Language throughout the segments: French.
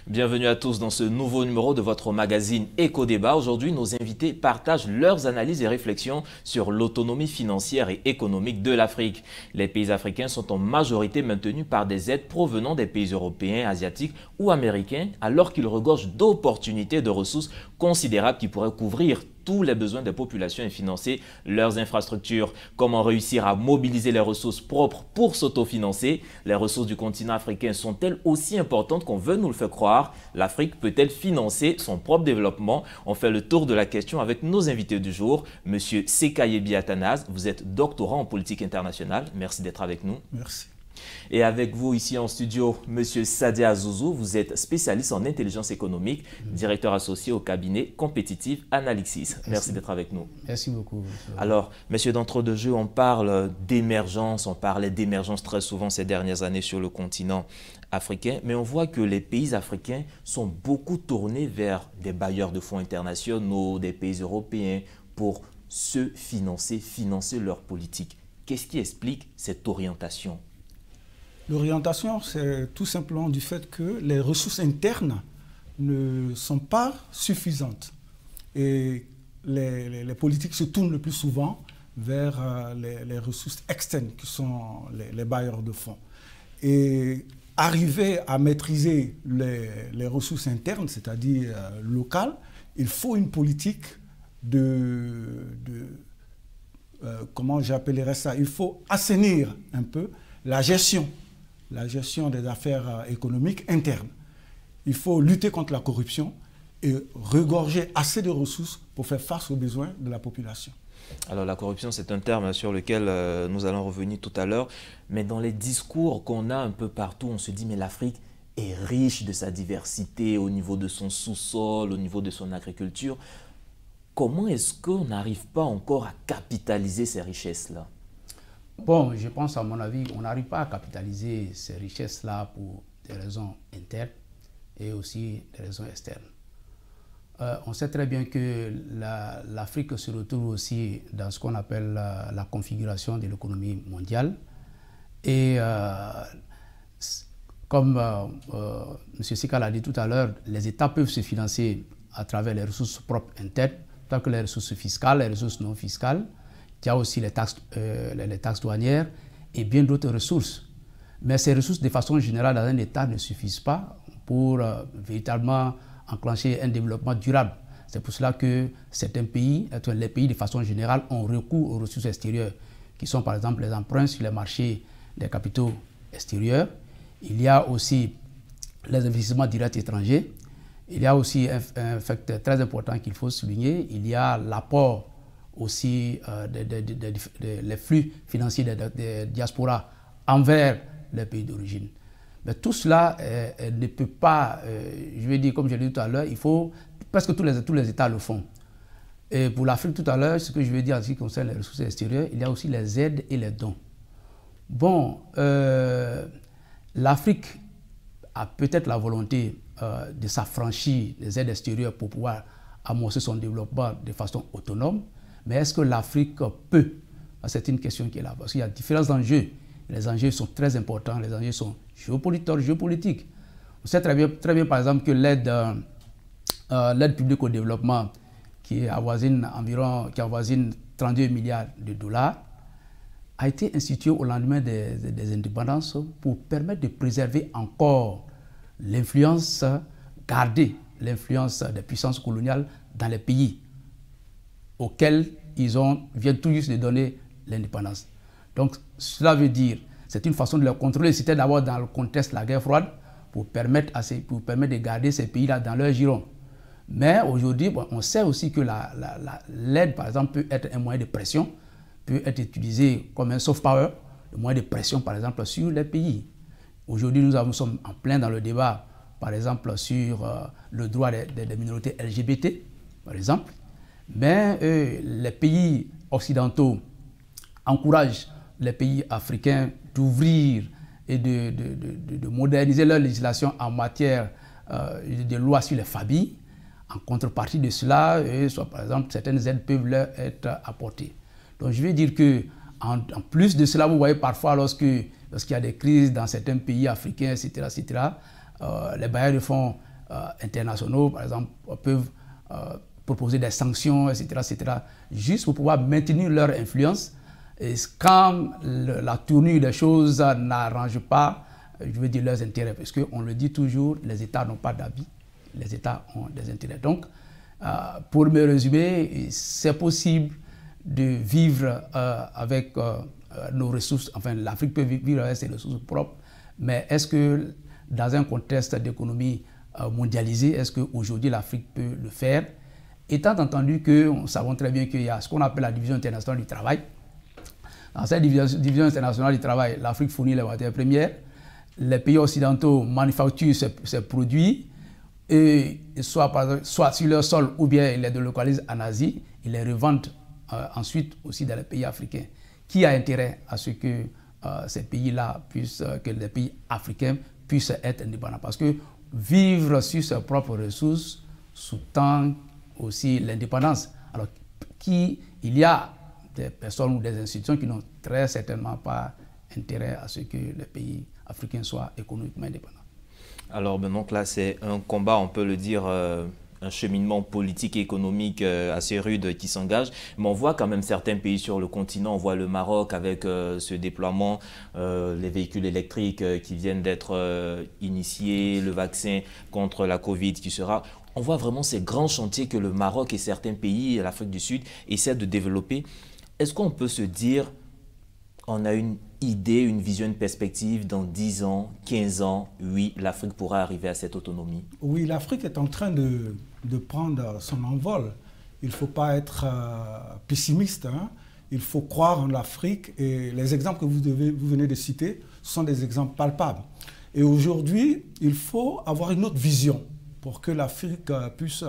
Bienvenue à tous dans ce nouveau numéro de votre magazine Éco-Débat. Aujourd'hui, nos invités partagent leurs analyses et réflexions sur l'autonomie financière et économique de l'Afrique. Les pays africains sont en majorité maintenus par des aides provenant des pays européens, asiatiques ou américains, alors qu'ils regorgent d'opportunités et de ressources considérables qui pourraient couvrir tous les besoins des populations et financer leurs infrastructures. Comment réussir à mobiliser les ressources propres pour s'autofinancer? Les ressources du continent africain sont-elles aussi importantes qu'on veut nous le faire croire? L'Afrique peut-elle financer son propre développement? On fait le tour de la question avec nos invités du jour. Monsieur Sekayebi Athanase, vous êtes doctorant en politique internationale. Merci d'être avec nous. Merci. Et avec vous ici en studio, Monsieur Sadia Zouzou, vous êtes spécialiste en intelligence économique, directeur associé au cabinet Competitive Analysis. Merci d'être avec nous. Merci beaucoup. Alors, Monsieur d'entre-deux-jeux, on parle d'émergence, on parlait d'émergence très souvent ces dernières années sur le continent africain, mais on voit que les pays africains sont beaucoup tournés vers des bailleurs de fonds internationaux, des pays européens pour se financer leur politique. Qu'est-ce qui explique cette orientation ? L'orientation, c'est tout simplement du fait que les ressources internes ne sont pas suffisantes. Et les politiques se tournent le plus souvent vers les ressources externes, qui sont les bailleurs de fonds. Et arriver à maîtriser les ressources internes, c'est-à-dire locales, il faut une politique comment j'appellerais ça? Il faut assainir un peu la gestion des affaires économiques internes. Il faut lutter contre la corruption et regorger assez de ressources pour faire face aux besoins de la population. Alors la corruption, c'est un terme sur lequel nous allons revenir tout à l'heure. Mais dans les discours qu'on a un peu partout, on se dit mais l'Afrique est riche de sa diversité au niveau de son sous-sol, au niveau de son agriculture. Comment est-ce qu'on n'arrive pas encore à capitaliser ces richesses-là ? Bon, je pense à mon avis, on n'arrive pas à capitaliser ces richesses-là pour des raisons internes et aussi des raisons externes. On sait très bien que l'Afrique se retrouve aussi dans ce qu'on appelle la configuration de l'économie mondiale. Et comme M. Sika l'a dit tout à l'heure, les États peuvent se financer à travers les ressources propres internes, tant que les ressources fiscales, les ressources non fiscales. Il y a aussi les taxes douanières et bien d'autres ressources. Mais ces ressources, de façon générale, dans un État ne suffisent pas pour véritablement enclencher un développement durable. C'est pour cela que certains pays, les pays de façon générale, ont recours aux ressources extérieures, qui sont par exemple les emprunts sur les marchés des capitaux extérieurs. Il y a aussi les investissements directs étrangers. Il y a aussi un facteur très important qu'il faut souligner. Il y a l'apport aussi les flux financiers des diasporas envers les pays d'origine. Mais tout cela ne peut pas, je vais dire comme je l'ai dit tout à l'heure, il faut, presque tous les États le font. Et pour l'Afrique tout à l'heure, ce que je vais dire en ce qui concerne les ressources extérieures, il y a aussi les aides et les dons. Bon, l'Afrique a peut-être la volonté de s'affranchir des aides extérieures pour pouvoir amorcer son développement de façon autonome. Mais est-ce que l'Afrique peut? C'est une question qui est là. Parce qu'il y a différents enjeux. Les enjeux sont très importants. Les enjeux sont géopolitiques. On sait très bien par exemple, que l'aide publique au développement, qui avoisine 32 milliards de dollars, a été instituée au lendemain des indépendances pour permettre de préserver encore l'influence, garder l'influence des puissances coloniales dans les pays auxquels viennent tout juste de donner l'indépendance. Donc cela veut dire, c'est une façon de les contrôler. C'était d'abord dans le contexte de la guerre froide pour permettre de garder ces pays-là dans leur giron. Mais aujourd'hui, on sait aussi que l'aide, par exemple, peut être un moyen de pression, peut être utilisé comme un soft power, un moyen de pression, par exemple, sur les pays. Aujourd'hui, nous sommes en plein dans le débat, par exemple, sur le droit des minorités LGBT, par exemple. Mais les pays occidentaux encouragent les pays africains d'ouvrir et de moderniser leur législation en matière de loi sur les familles. En contrepartie de cela, par exemple, certaines aides peuvent leur être apportées. Donc je veux dire qu'en plus de cela, vous voyez parfois lorsqu'il y a des crises dans certains pays africains, etc., les bailleurs de fonds internationaux, par exemple, peuvent proposer des sanctions, etc., juste pour pouvoir maintenir leur influence. Et quand la tournure des choses n'arrange pas, je veux dire, leurs intérêts, parce qu'on le dit toujours, les États n'ont pas d'avis, les États ont des intérêts. Donc, pour me résumer, c'est possible de vivre avec nos ressources, enfin l'Afrique peut vivre avec ses ressources propres, mais est-ce que dans un contexte d'économie mondialisée, est-ce qu'aujourd'hui l'Afrique peut le faire? Étant entendu que nous savons très bien qu'il y a ce qu'on appelle la division internationale du travail. Dans cette division internationale du travail, l'Afrique fournit les matières premières, les pays occidentaux manufacturent ces produits, et soit sur leur sol ou bien ils les délocalisent en Asie, ils les revendent ensuite aussi dans les pays africains. Qui a intérêt à ce que ces pays-là que les pays africains puissent être indépendants? Parce que vivre sur ses propres ressources sous-tend aussi l'indépendance. Alors, il y a des personnes ou des institutions qui n'ont très certainement pas intérêt à ce que les pays africains soient économiquement indépendants. Alors, donc là, c'est un combat, on peut le dire, un cheminement politique et économique assez rude qui s'engage. Mais on voit quand même certains pays sur le continent. On voit le Maroc avec ce déploiement, les véhicules électriques qui viennent d'être initiés, le vaccin contre la Covid qui sera... On voit vraiment ces grands chantiers que le Maroc et certains pays, l'Afrique du Sud, essaient de développer. Est-ce qu'on peut se dire, on a une idée, une vision, une perspective, dans 10 ans, 15 ans, oui, l'Afrique pourra arriver à cette autonomie? Oui, l'Afrique est en train de prendre son envol. Il ne faut pas être pessimiste, hein. Il faut croire en l'Afrique, et les exemples que vous venez de citer sont des exemples palpables. Et aujourd'hui, il faut avoir une autre vision pour que l'Afrique puisse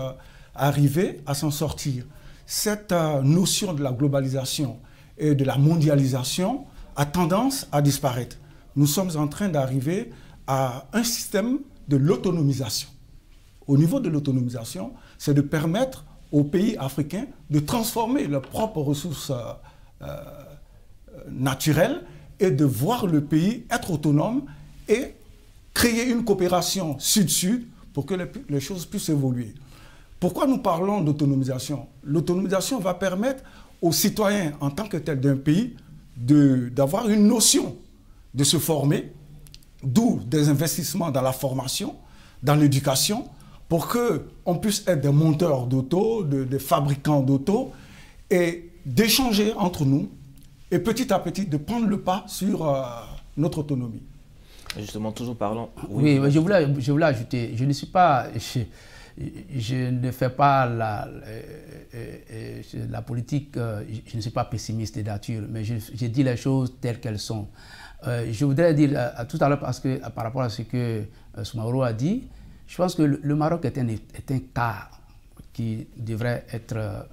arriver à s'en sortir. Cette notion de la globalisation et de la mondialisation a tendance à disparaître. Nous sommes en train d'arriver à un système de l'autonomisation. Au niveau de l'autonomisation, c'est de permettre aux pays africains de transformer leurs propres ressources naturelles et de voir le pays être autonome et créer une coopération sud-sud pour que les choses puissent évoluer. Pourquoi nous parlons d'autonomisation? L'autonomisation va permettre aux citoyens en tant que tels d'un pays d'avoir une notion de se former, d'où des investissements dans la formation, dans l'éducation, pour qu'on puisse être des monteurs d'auto, des fabricants d'auto, et d'échanger entre nous, et petit à petit de prendre le pas sur notre autonomie. Justement, toujours parlons... Oui, mais je voulais ajouter, je ne suis pas... Je ne fais pas la politique, je ne suis pas pessimiste de nature, mais je dis les choses telles qu'elles sont. Je voudrais dire tout à l'heure, parce que par rapport à ce que Soumaoro a dit, je pense que le Maroc est un cas qui devrait être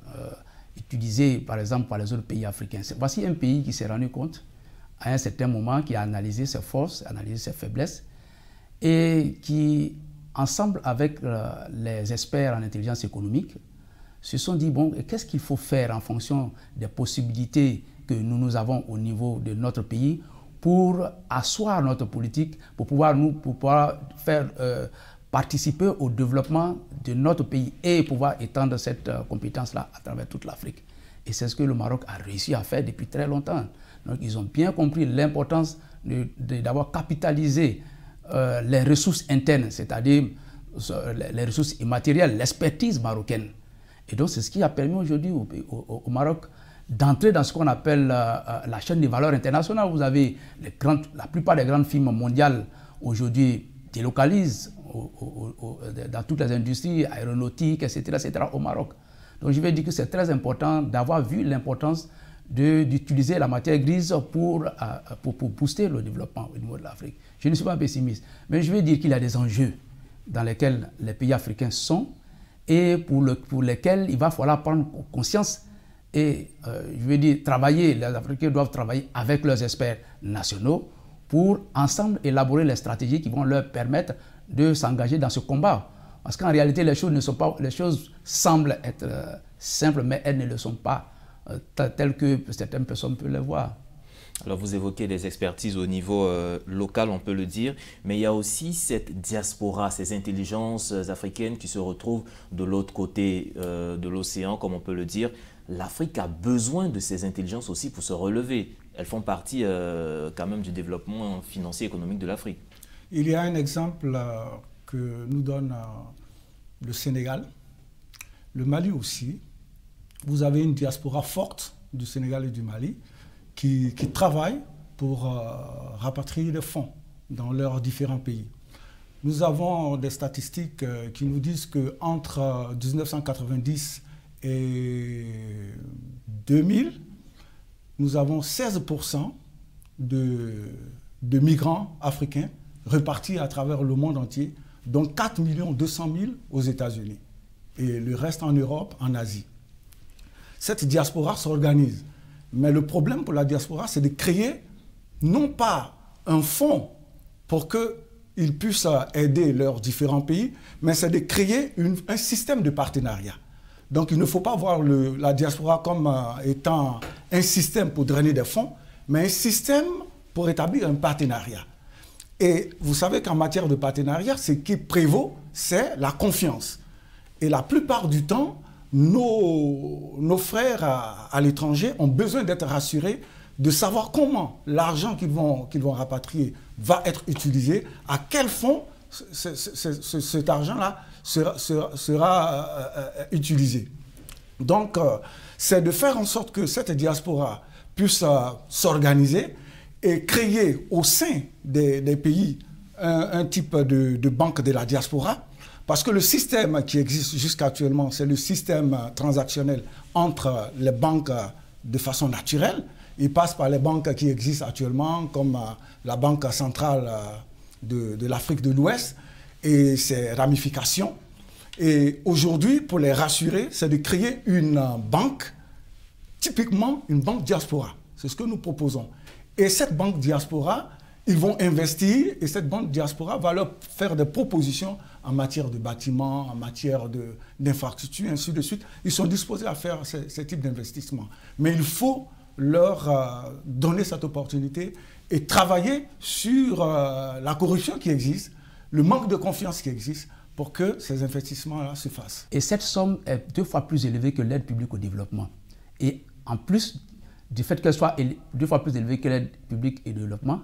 utilisé, par exemple, par les autres pays africains. Voici un pays qui s'est rendu compte, à un certain moment, qui a analysé ses forces, analysé ses faiblesses, et qui, ensemble avec les experts en intelligence économique, se sont dit, bon, qu'est-ce qu'il faut faire en fonction des possibilités que nous avons au niveau de notre pays pour asseoir notre politique, pour pouvoir faire participer au développement de notre pays et pouvoir étendre cette compétence-là à travers toute l'Afrique. Et c'est ce que le Maroc a réussi à faire depuis très longtemps. Donc ils ont bien compris l'importance d'avoir capitalisé les ressources internes, c'est-à-dire les ressources immatérielles, l'expertise marocaine. Et donc c'est ce qui a permis aujourd'hui au Maroc d'entrer dans ce qu'on appelle la chaîne des valeurs internationales. Vous avez la plupart des grandes firmes mondiales aujourd'hui délocalisent dans toutes les industries aéronautiques, etc., au Maroc. Donc je vais dire que c'est très important d'avoir vu l'importance d'utiliser la matière grise pour booster le développement au niveau de l'Afrique. Je ne suis pas pessimiste, mais je vais dire qu'il y a des enjeux dans lesquels les pays africains sont et pour lesquels il va falloir prendre conscience et, je vais dire, les Africains doivent travailler avec leurs experts nationaux pour ensemble élaborer les stratégies qui vont leur permettre de s'engager dans ce combat. Parce qu'en réalité, les choses semblent être simples, mais elles ne le sont pas telles que certaines personnes peuvent le voir. Alors vous évoquez des expertises au niveau local, on peut le dire, mais il y a aussi cette diaspora, ces intelligences africaines qui se retrouvent de l'autre côté de l'océan, comme on peut le dire. L'Afrique a besoin de ces intelligences aussi pour se relever. Elles font partie quand même du développement financier et économique de l'Afrique. Il y a un exemple que nous donne le Sénégal, le Mali aussi. Vous avez une diaspora forte du Sénégal et du Mali qui travaillent pour rapatrier les fonds dans leurs différents pays. Nous avons des statistiques qui nous disent qu'entre 1990 et 2000, nous avons 16% de migrants africains repartis à travers le monde entier, dont 4 200 000 aux États-Unis et le reste en Europe, en Asie. Cette diaspora s'organise. Mais le problème pour la diaspora, c'est de créer non pas un fonds pour qu'ils puissent aider leurs différents pays, mais c'est de créer un système de partenariat. Donc il ne faut pas voir la diaspora comme étant un système pour drainer des fonds, mais un système pour établir un partenariat. Et vous savez qu'en matière de partenariat, ce qui prévaut, c'est la confiance. Et la plupart du temps, nos frères à l'étranger ont besoin d'être rassurés de savoir comment l'argent qu'ils vont rapatrier va être utilisé, à quel fonds cet argent-là sera utilisé. Donc, c'est de faire en sorte que cette diaspora puisse s'organiser et créer au sein des pays un type de banque de la diaspora. Parce que le système qui existe jusqu'actuellement, c'est le système transactionnel entre les banques de façon naturelle. Il passe par les banques qui existent actuellement, comme la Banque centrale de l'Afrique de l'Ouest et ses ramifications. Et aujourd'hui, pour les rassurer, c'est de créer une banque, typiquement une banque diaspora. C'est ce que nous proposons. Et cette banque diaspora, ils vont investir et cette banque diaspora va leur faire des propositions en matière de bâtiments, en matière d'infrastructures, ainsi de suite. Ils sont disposés à faire ce type d'investissement. Mais il faut leur donner cette opportunité et travailler sur la corruption qui existe, le manque de confiance qui existe, pour que ces investissements-là se fassent. Et cette somme est 2 fois plus élevée que l'aide publique au développement. Et en plus du fait qu'elle soit 2 fois plus élevée que l'aide publique au développement,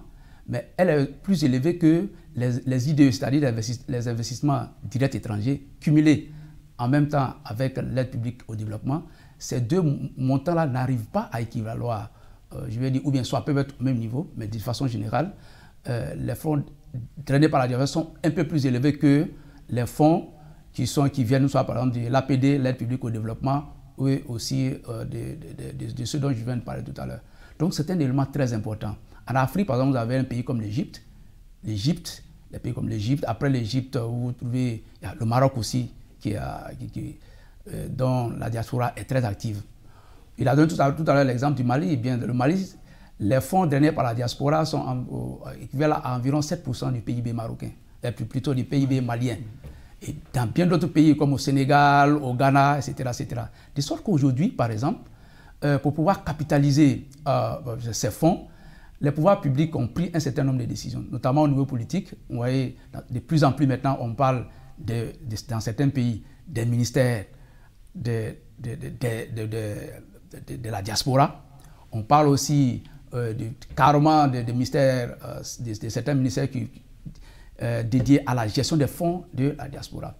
mais elle est plus élevée que les IDE, c'est-à-dire les investissements directs étrangers cumulés en même temps avec l'aide publique au développement. Ces deux montants-là n'arrivent pas à équivaloir, je vais dire, ou bien soit peuvent être au même niveau, mais de façon générale, les fonds drainés par la diaspora sont un peu plus élevés que les fonds qui viennent soit par exemple de l'APD, l'aide publique au développement, ou aussi de ceux dont je viens de parler tout à l'heure. Donc c'est un élément très important. En Afrique, par exemple, vous avez un pays comme l'Égypte. Les pays comme l'Égypte. Après l'Égypte, vous trouvez le Maroc aussi, dont la diaspora est très active. Il a donné tout à l'heure l'exemple du Mali. Eh bien, le Mali, les fonds drainés par la diaspora sont équivalents à environ 7% du PIB marocain, plutôt du PIB malien. Et dans bien d'autres pays comme au Sénégal, au Ghana, etc. etc. De sorte qu'aujourd'hui, par exemple, pour pouvoir capitaliser ces fonds, les pouvoirs publics ont pris un certain nombre de décisions, notamment au niveau politique. Vous voyez, de plus en plus maintenant, on parle dans certains pays des ministères de la diaspora. On parle aussi carrément de ministères, de certains ministères dédiés à la gestion des fonds de la diaspora.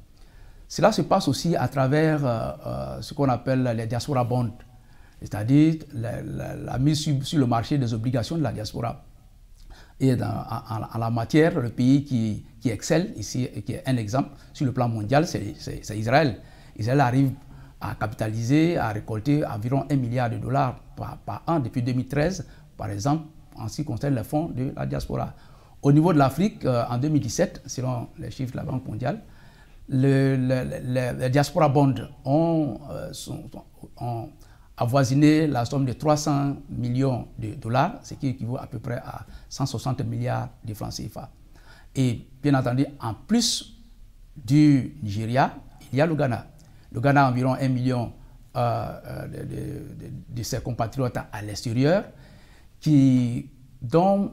Cela se passe aussi à travers ce qu'on appelle les diaspora bonds, c'est-à-dire la mise sur le marché des obligations de la diaspora. Et en la matière, le pays qui excelle ici, et qui est un exemple sur le plan mondial, c'est Israël. Israël arrive à capitaliser, à récolter environ 1 milliard de dollars par an depuis 2013, par exemple, en ce qui concerne les fonds de la diaspora. Au niveau de l'Afrique, en 2017, selon les chiffres de la Banque mondiale, les diaspora bonds ont avoisiné la somme de 300 millions de dollars, ce qui équivaut à peu près à 160 milliards de francs CFA. Et bien entendu, en plus du Nigeria, il y a le Ghana. Le Ghana a environ 1 million de ses compatriotes à l'extérieur dont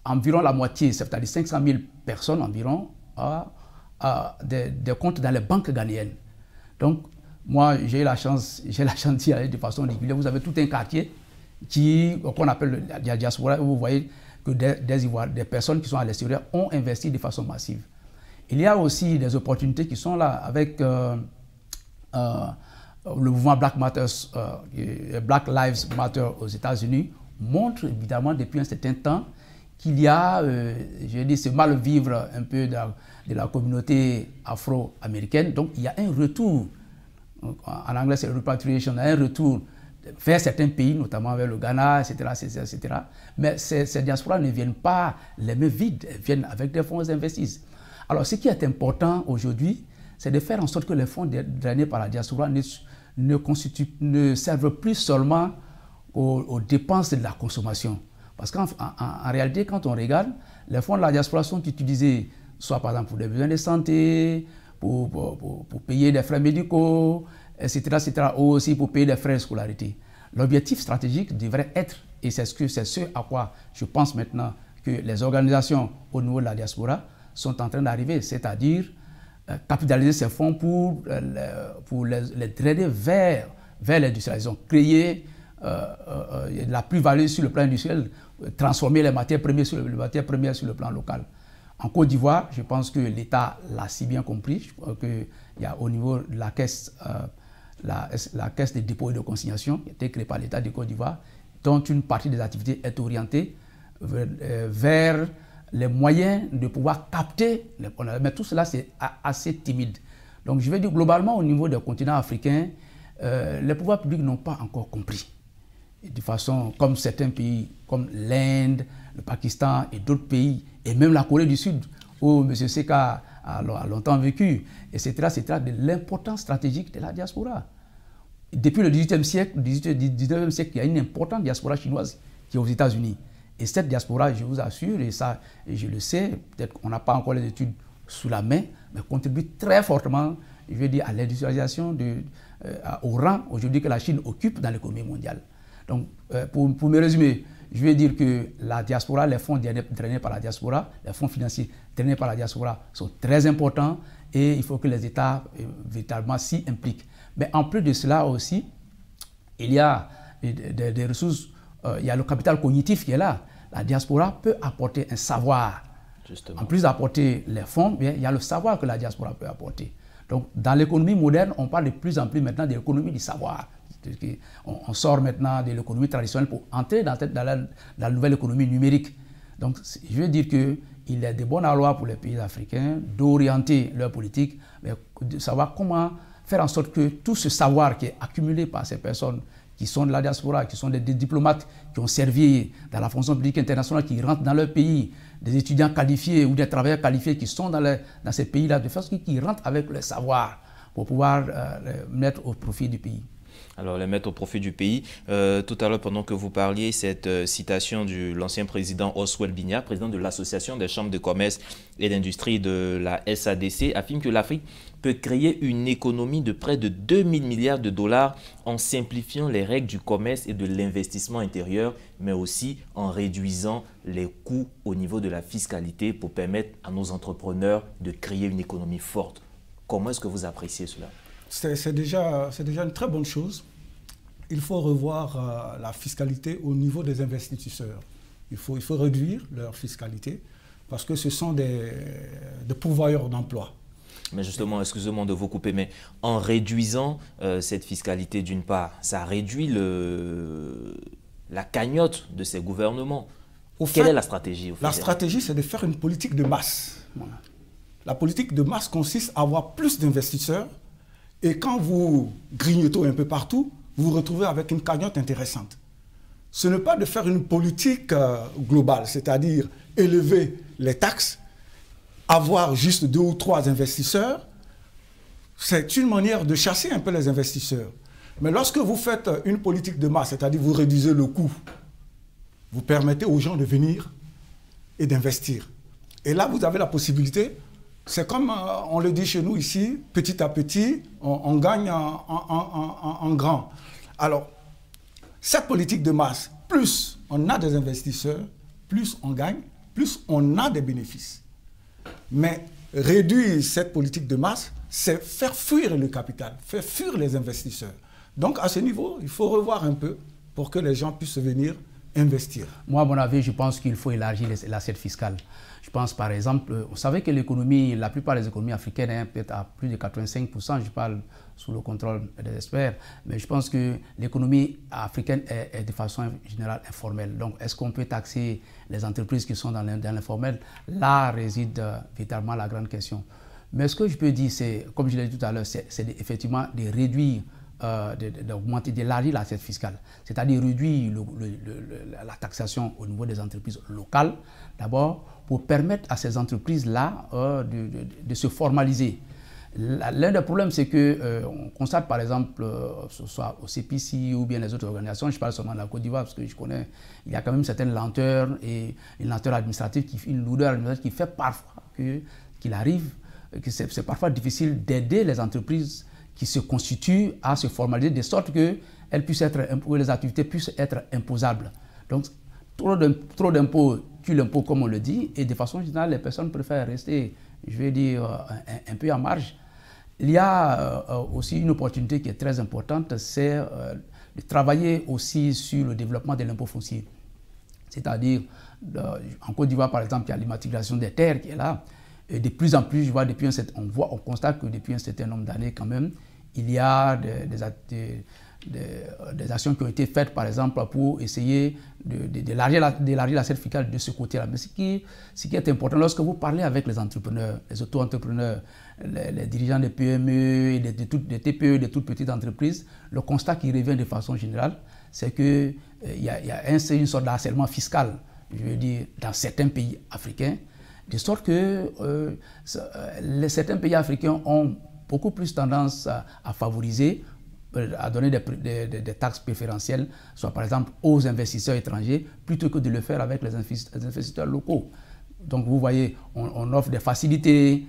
environ la moitié, c'est-à-dire 500 000 personnes environ, des comptes dans les banques ghanéennes. Donc, moi, j'ai la chance d'y aller de façon régulière. Vous avez tout un quartier qu'on appelle la diaspora, où vous voyez que des personnes qui sont à l'extérieur ont investi de façon massive. Il y a aussi des opportunités qui sont là avec le mouvement Black Lives Matter aux États-Unis, montre évidemment depuis un certain temps qu'il y a, je dis, ce mal-vivre un peu de la communauté afro-américaine. Donc il y a un retour, en anglais c'est repatriation, un retour vers certains pays, notamment vers le Ghana, etc. Mais ces diasporas ne viennent pas les mains vides, elles viennent avec des fonds investis. Alors ce qui est important aujourd'hui, c'est de faire en sorte que les fonds drainés par la diaspora ne servent plus seulement aux dépenses de la consommation. Parce qu'en réalité, quand on regarde, les fonds de la diaspora sont utilisés soit par exemple pour des besoins de santé, pour payer des frais médicaux, etc., ou aussi pour payer des frais de scolarité. L'objectif stratégique devrait être, et c'est ce à quoi je pense maintenant que les organisations au niveau de la diaspora sont en train d'arriver, c'est-à-dire capitaliser ces fonds pour les drainer vers l'industrialisation, créer la plus-value sur le plan industriel, transformer les matières premières sur le plan local. En Côte d'Ivoire, je pense que l'État l'a si bien compris. Je crois qu'il y a au niveau de la caisse, la caisse de dépôt et de consignation qui a été créée par l'État de Côte d'Ivoire, dont une partie des activités est orientée vers les moyens de pouvoir capter les projets. Mais tout cela, c'est assez timide. Donc, je vais dire globalement, au niveau des continents africains, les pouvoirs publics n'ont pas encore compris. Et de façon, comme certains pays, comme l'Inde, le Pakistan et d'autres pays, et même la Corée du Sud, où M. Seka a longtemps vécu, etc., de l'importance stratégique de la diaspora. Depuis le XVIIIe siècle, il y a une importante diaspora chinoise qui est aux États-Unis. Et cette diaspora, je vous assure, et ça, je le sais, peut-être qu'on n'a pas encore les études sous la main, mais contribue très fortement, je veux dire, à l'industrialisation, au rang aujourd'hui que la Chine occupe dans l'économie mondiale. Donc, pour me résumer, je vais dire que la diaspora, les fonds drainés par la diaspora, les fonds financiers drainés par la diaspora sont très importants et il faut que les États véritablement s'y impliquent. Mais en plus de cela aussi, il y a des ressources, il y a le capital cognitif qui est là. La diaspora peut apporter un savoir. Justement. En plus d'apporter les fonds, bien, il y a le savoir que la diaspora peut apporter. Donc, dans l'économie moderne, on parle de plus en plus maintenant de l'économie du savoir. On sort maintenant de l'économie traditionnelle pour entrer dans la nouvelle économie numérique. Donc, je veux dire qu'il est de bon aloi pour les pays africains d'orienter leur politique, mais de savoir comment faire en sorte que tout ce savoir qui est accumulé par ces personnes qui sont de la diaspora, qui sont des diplomates, qui ont servi dans la fonction publique internationale, qui rentrent dans leur pays, des étudiants qualifiés ou des travailleurs qualifiés qui sont dans ces pays-là, de façon qu'ils rentrent avec le savoir pour pouvoir mettre au profit du pays. Alors, les mettre au profit du pays. Tout à l'heure, pendant que vous parliez, cette citation de l'ancien président Oswald Bignat, président de l'Association des chambres de commerce et d'industrie de la SADC, affirme que l'Afrique peut créer une économie de près de 2000 milliards de dollars en simplifiant les règles du commerce et de l'investissement intérieur, mais aussi en réduisant les coûts au niveau de la fiscalité pour permettre à nos entrepreneurs de créer une économie forte. Comment est-ce que vous appréciez cela ? C'est déjà une très bonne chose. Il faut revoir la fiscalité au niveau des investisseurs. Il faut réduire leur fiscalité parce que ce sont des pourvoyeurs d'emplois. Mais justement, excusez-moi de vous couper, mais en réduisant cette fiscalité d'une part, ça réduit la cagnotte de ces gouvernements. Quelle est la stratégie? La stratégie, c'est de faire une politique de masse. Voilà. La politique de masse consiste à avoir plus d'investisseurs. Et quand vous grignotez un peu partout, vous vous retrouvez avec une cagnotte intéressante. Ce n'est pas de faire une politique globale, c'est-à-dire élever les taxes, avoir juste 2 ou 3 investisseurs. C'est une manière de chasser un peu les investisseurs. Mais lorsque vous faites une politique de masse, c'est-à-dire vous réduisez le coût, vous permettez aux gens de venir et d'investir. Et là, vous avez la possibilité. C'est comme on le dit chez nous ici, petit à petit, on gagne en grand. Alors, cette politique de masse, plus on a des investisseurs, plus on gagne, plus on a des bénéfices. Mais réduire cette politique de masse, c'est faire fuir le capital, faire fuir les investisseurs. Donc à ce niveau, il faut revoir un peu pour que les gens puissent venir investir. Moi, à mon avis, je pense qu'il faut élargir l'assiette fiscale. Je pense par exemple, vous savez que l'économie, la plupart des économies africaines, hein, peut-être à plus de 85%, je parle sous le contrôle des experts, mais je pense que l'économie africaine est de façon générale informelle. Donc, est-ce qu'on peut taxer les entreprises qui sont dans l'informel? Là réside véritablement la grande question. Mais ce que je peux dire, c'est, comme je l'ai dit tout à l'heure, c'est effectivement de réduire, d'augmenter, d'élargir l'assiette fiscale. C'est-à-dire réduire la taxation au niveau des entreprises locales, d'abord, pour permettre à ces entreprises-là de se formaliser. L'un des problèmes, c'est qu'on constate par exemple, que ce soit au CPC ou bien les autres organisations, je parle seulement de la Côte d'Ivoire parce que je connais, il y a quand même une certaine lenteur et une lenteur administrative, une lourdeur administrative qui fait parfois qu'il arrive, que c'est parfois difficile d'aider les entreprises qui se constituent à se formaliser de sorte que les activités puissent être imposables. Donc, trop d'impôts tue l'impôt, comme on le dit, et de façon générale, les personnes préfèrent rester, je vais dire, un peu en marge. Il y a aussi une opportunité qui est très importante, c'est de travailler aussi sur le développement de l'impôt foncier. C'est-à-dire, en Côte d'Ivoire, par exemple, il y a l'immatriculation des terres qui est là. Et de plus en plus, je vois, on constate que depuis un certain nombre d'années, quand même, il y a des actions qui ont été faites, par exemple, pour essayer d'élargir l'assiette fiscale de ce côté-là. Mais ce qui est important, lorsque vous parlez avec les entrepreneurs, les auto-entrepreneurs, les dirigeants des PME, des TPE, des toutes petites entreprises, le constat qui revient de façon générale, c'est qu'il y a une sorte d'harcèlement fiscal, je veux dire, dans certains pays africains, de sorte que certains pays africains ont beaucoup plus tendance à favoriser, à donner des taxes préférentielles, soit par exemple aux investisseurs étrangers, plutôt que de le faire avec les investisseurs locaux. Donc vous voyez, on offre des facilités,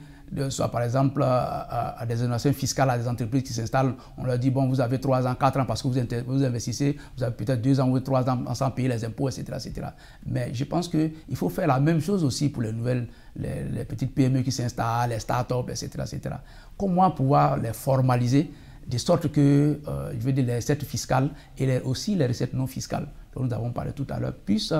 soit par exemple à des innovations fiscales à des entreprises qui s'installent, on leur dit, bon, vous avez 3 ans, 4 ans parce que vous investissez, vous avez peut-être 2 ans ou 3 ans sans payer les impôts, etc., etc. Mais je pense qu'il faut faire la même chose aussi pour les petites PME qui s'installent, les start-up, etc., etc. Comment pouvoir les formaliser de sorte que, je veux dire, les recettes fiscales et aussi les recettes non fiscales, dont nous avons parlé tout à l'heure, puissent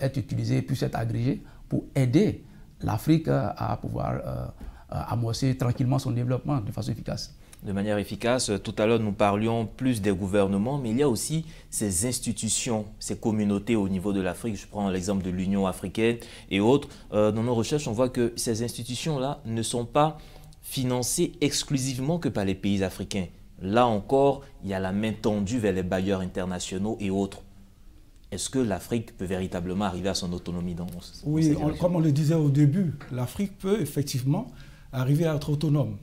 être utilisées, puissent être agrégées pour aider l'Afrique à pouvoir amorcer tranquillement son développement de façon efficace. De manière efficace, tout à l'heure nous parlions plus des gouvernements, mais il y a aussi ces institutions, ces communautés au niveau de l'Afrique. Je prends l'exemple de l'Union africaine et autres. Dans nos recherches, on voit que ces institutions-là ne sont pas financées exclusivement que par les pays africains. Là encore, il y a la main tendue vers les bailleurs internationaux et autres. Est-ce que l'Afrique peut véritablement arriver à son autonomie dans ces Oui, comme on le disait au début, l'Afrique peut effectivement arriver à être autonome.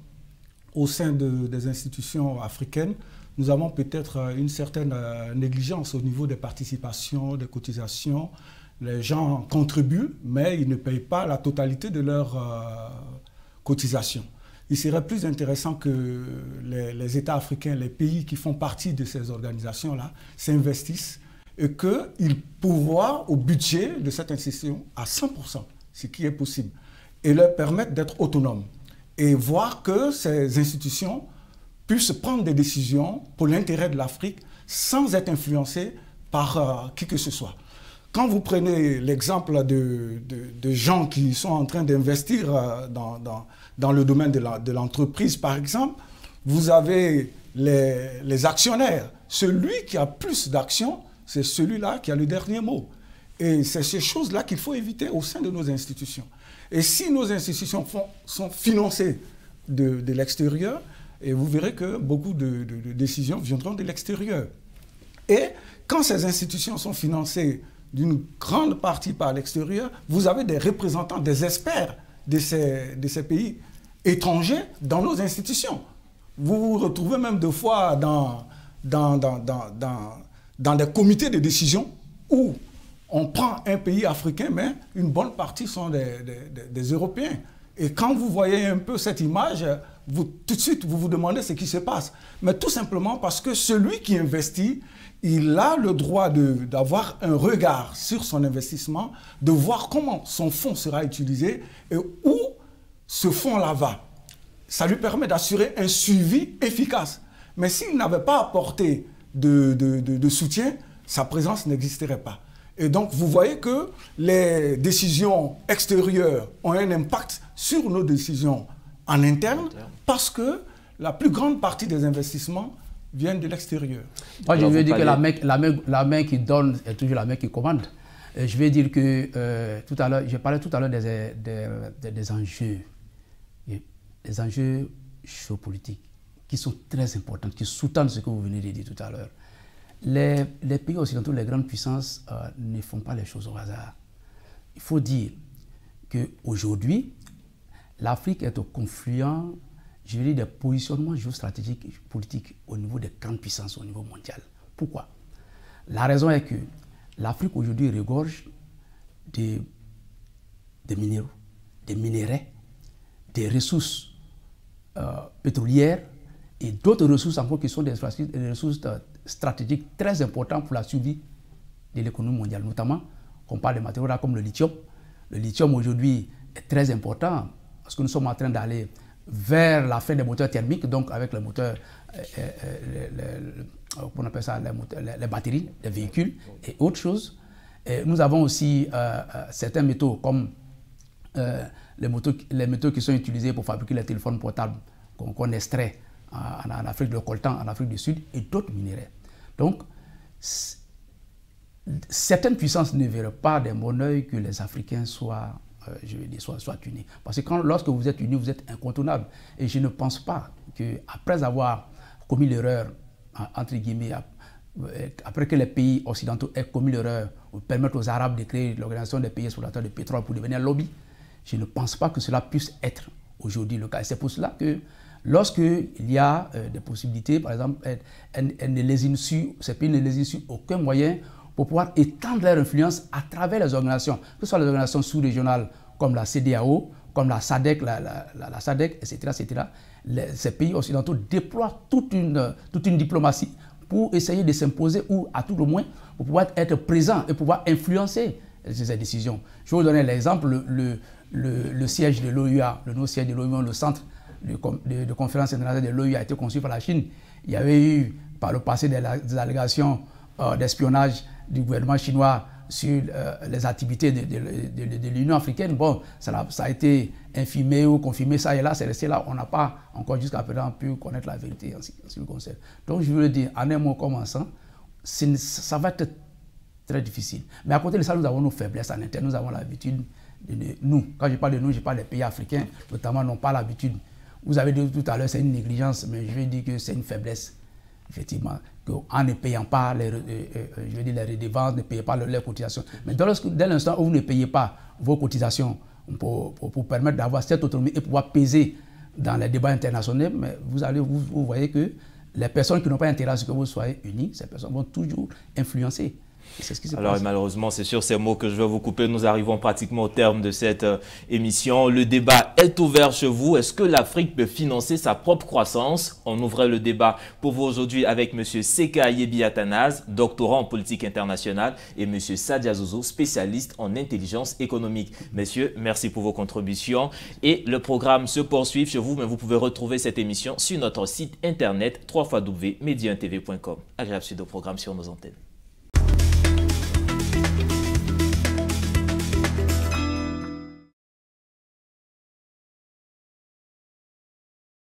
Au sein des institutions africaines, nous avons peut-être une certaine négligence au niveau des participations, des cotisations. Les gens contribuent, mais ils ne payent pas la totalité de leurs cotisations. Il serait plus intéressant que les États africains, les pays qui font partie de ces organisations-là, s'investissent et qu'ils pourvoient au budget de cette institution à 100%, ce qui est possible, et leur permettre d'être autonomes et voir que ces institutions puissent prendre des décisions pour l'intérêt de l'Afrique sans être influencées par qui que ce soit. Quand vous prenez l'exemple de gens qui sont en train d'investir dans le domaine de l'entreprise, par exemple, vous avez les actionnaires. Celui qui a plus d'actions, c'est celui-là qui a le dernier mot. Et c'est ces choses-là qu'il faut éviter au sein de nos institutions. Et si nos institutions sont financées de l'extérieur, et vous verrez que beaucoup de décisions viendront de l'extérieur. Et quand ces institutions sont financées d'une grande partie par l'extérieur, vous avez des représentants, des experts de ces pays étrangers dans nos institutions. Vous vous retrouvez même des fois dans des comités de décision où on prend un pays africain, mais une bonne partie sont des Européens. Et quand vous voyez un peu cette image, tout de suite, vous vous demandez ce qui se passe. Mais tout simplement parce que celui qui investit, il a le droit d'avoir un regard sur son investissement, de voir comment son fonds sera utilisé et où ce fonds-là va. Ça lui permet d'assurer un suivi efficace. Mais s'il n'avait pas apporté de soutien, sa présence n'existerait pas. Et donc, vous voyez que les décisions extérieures ont un impact sur nos décisions en interne parce que la plus grande partie des investissements viennent de l'extérieur. Moi, je veux dire que la main qui donne est toujours la main qui commande. Je vais dire que tout à l'heure, j'ai parlé tout à l'heure des enjeux géopolitiques qui sont très importants, qui sous-tendent ce que vous venez de dire tout à l'heure. Les pays occidentaux, les grandes puissances ne font pas les choses au hasard. Il faut dire qu'aujourd'hui, l'Afrique est au confluent, je veux dire, des positionnements géostratégiques et politiques au niveau des grandes puissances, au niveau mondial. Pourquoi? La raison est que l'Afrique aujourd'hui regorge des minéraux, des minéraux, des ressources pétrolières et d'autres ressources encore qui sont des ressources stratégiques très importantes pour la survie de l'économie mondiale. Notamment, on parle de matériaux là comme le lithium. Le lithium aujourd'hui est très important parce que nous sommes en train d'aller vers la fin des moteurs thermiques, donc avec les moteurs, on appelle ça les batteries, les véhicules et autres choses. Et nous avons aussi certains métaux comme les métaux qui sont utilisés pour fabriquer les téléphones portables qu'on extrait en Afrique, le coltan en Afrique du Sud et d'autres minéraux. Donc, certaines puissances ne verraient pas d'un bon oeil que les Africains soient unis. Parce que lorsque vous êtes unis, vous êtes incontournables. Et je ne pense pas qu'après avoir commis l'erreur, entre guillemets, après que les pays occidentaux aient commis l'erreur de permettre aux Arabes de créer l'Organisation des pays explorateurs de pétrole pour devenir lobby, je ne pense pas que cela puisse être aujourd'hui le cas. Et c'est pour cela que lorsqu'il y a des possibilités, par exemple, ces pays ne lésinent sur aucun moyen pour pouvoir étendre leur influence à travers les organisations, que ce soit les organisations sous-régionales comme la CEDEAO, comme la SADC, la SADC, etc. Ces pays occidentaux déploient toute une diplomatie pour essayer de s'imposer ou, à tout le moins, pour pouvoir être présents et pouvoir influencer ces décisions. Je vais vous donner l'exemple, le siège de l'OUA, le nouveau siège de l'OUA, le centre de conférence internationale de l'OUA a été conçu par la Chine. Il y avait eu par le passé des allégations d'espionnage du gouvernement chinois sur les activités de l'Union africaine. Bon, ça a été infimé ou confirmé, ça et là, c'est resté là. On n'a pas encore jusqu'à présent pu connaître la vérité en ce qui le concerne. Donc je veux le dire, en un mot commençant, ça va être très difficile. Mais à côté de ça, nous avons nos faiblesses en interne. Nous avons l'habitude, quand je parle de nous, je parle des pays africains, notamment, n'ont pas l'habitude. Vous avez dit tout à l'heure, c'est une négligence, mais je vais dire que c'est une faiblesse, effectivement, qu'en ne payant pas les redevances, ne payez pas les cotisations. Mais dès l'instant où vous ne payez pas vos cotisations pour permettre d'avoir cette autonomie et pouvoir peser dans les débats internationaux, mais vous voyez que les personnes qui n'ont pas intérêt à ce que vous soyez unis, ces personnes vont toujours influencer. C'est ce qui se passe. Alors malheureusement, c'est sur ces mots que je vais vous couper. Nous arrivons pratiquement au terme de cette émission. Le débat est ouvert chez vous. Est-ce que l'Afrique peut financer sa propre croissance? On ouvrait le débat pour vous aujourd'hui avec M. Seka Yebi Athanase, doctorant en politique internationale, et M. Sadia Zozo, spécialiste en intelligence économique. Messieurs, merci pour vos contributions. Et le programme se poursuit chez vous, mais vous pouvez retrouver cette émission sur notre site internet www.mediantv.com. Agréable suite au programme sur nos antennes.